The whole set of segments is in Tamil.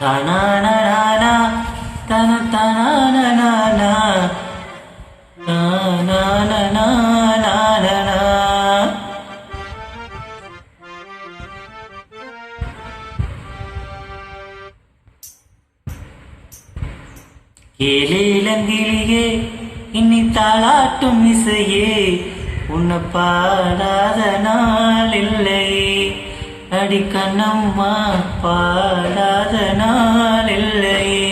தனனனனா தனதனனனா தனனனனா. கேளேலங்கிளியே இன்னி தாளாட்டும் இசையே, உன்னை பாடாத நாள் இல்லையே. அடி கண்ணம்மா பாடாத நாள் இல்லையே.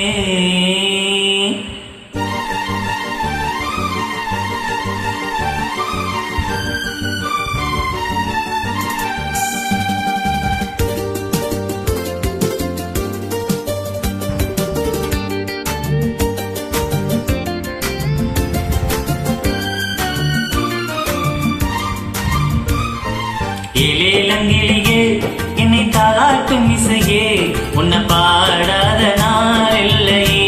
கேளேலங்கிளியே என்னை தாளாட்டும் இசையே, உன்னை பாடாத நாள் இல்லையே.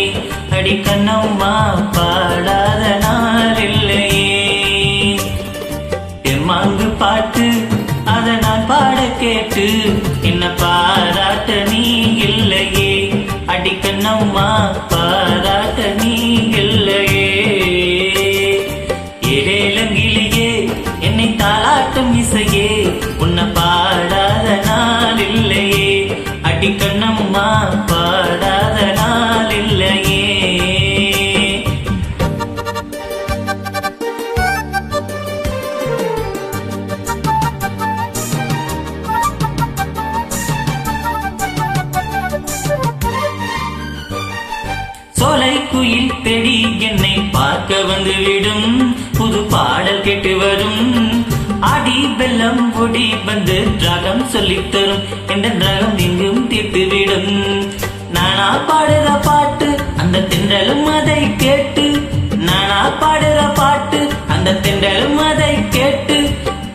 அடி கண்ணம்மா பாடாத நாள் இல்லையே. தெம்மாங்கு பாட்டு அதை நான் பாட கேட்டு என்ன பாராட்ட நீ இல்லையே. அடி கண்ணம்மா பாராட்ட நீ இல்லையே. ஏலேலங்கிளியே என்னை தாளாட்டும் இசையே, உன்னை பாடாத நாள் இல்லையே. அடி கண்ணம்மா பாடாத நாள் இல்லையே. சோலை குயில் தேடி என்னை பார்க்க வந்துவிடும், புது பாடல் கேட்டு வரும். ஆடி வெள்ளம் ஒடி வந்து ராகம் சொல்லித்தரும், என்ற ராகம் எங்கும் தீர்த்துவிடும். நானா பாடுற பாட்டு அந்த தென்றலும் அதை கேட்டு, நானா பாடுற பாட்டு அந்த தென்றலும் அதை கேட்டு.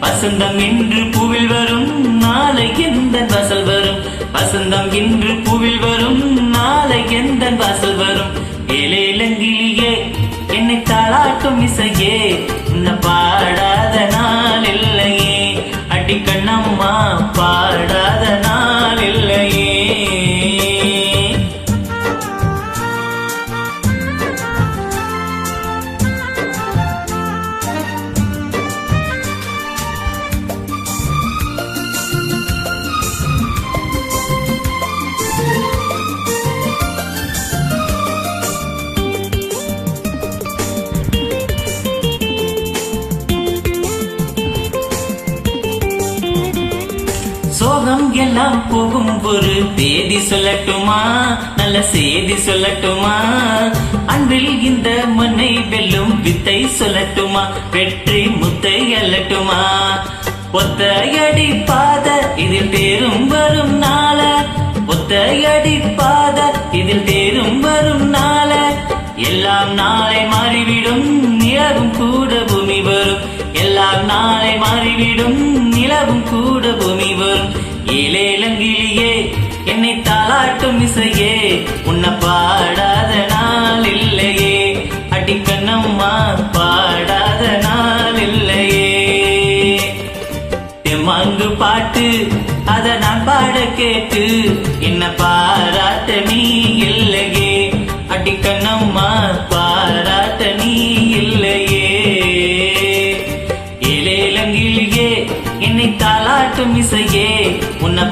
வசந்தம் இன்று பூவில் வரும், நாளை எந்த வாசல் வரும். வசந்தம் இன்று பூவில் வரும், நாளை எந்த வாசல் வரும். ஏலேலங்கிளியே என்னை தாளாட்டும் இசையே, உன்னை பாடாத நாள் இல்லையே. அடி கண்ணம்மா பாடாத நாள் இல்லையே. சோகம் எல்லாம் போகும் ஒரு தேதி சொல்லட்டுமா, நல்ல செய்தி சொல்லட்டுமா. அன்பில் இந்த மண்ணை வெல்லும் வித்தை சொல்லட்டுமா, வெற்றி முத்தை அல்லட்டுமா. ஒத்தையடி பாத இதில் தேரும் வரும் நாள, ஒத்தையடி பாத இதில் தேரும் வரும் நாள. எல்லாம் நாளை மாறிவிடும், நிலவும் கூட பூமி வரும். எல்லாம் நாளை மாறிவிடும், நிலவும் கூட பூமி வரும். ஏலேலங்கிளியே என்னை தாளாட்டும் இசையே, உன்னை பாடாத நாள் இல்லையே. அடி கண்ணம்மா பாடாத நாள் இல்லையே. தெம்மாங்கு பாட்டு அதை நான் பாட கேட்டு என்ன பாராட்ட நீ இல்லையே. அடி கண்ணம்மா பாராட்ட நீ இல்லையே. ஏலேலங்கிளியே என்னை தாளாட்டும் இசையே, உன்னை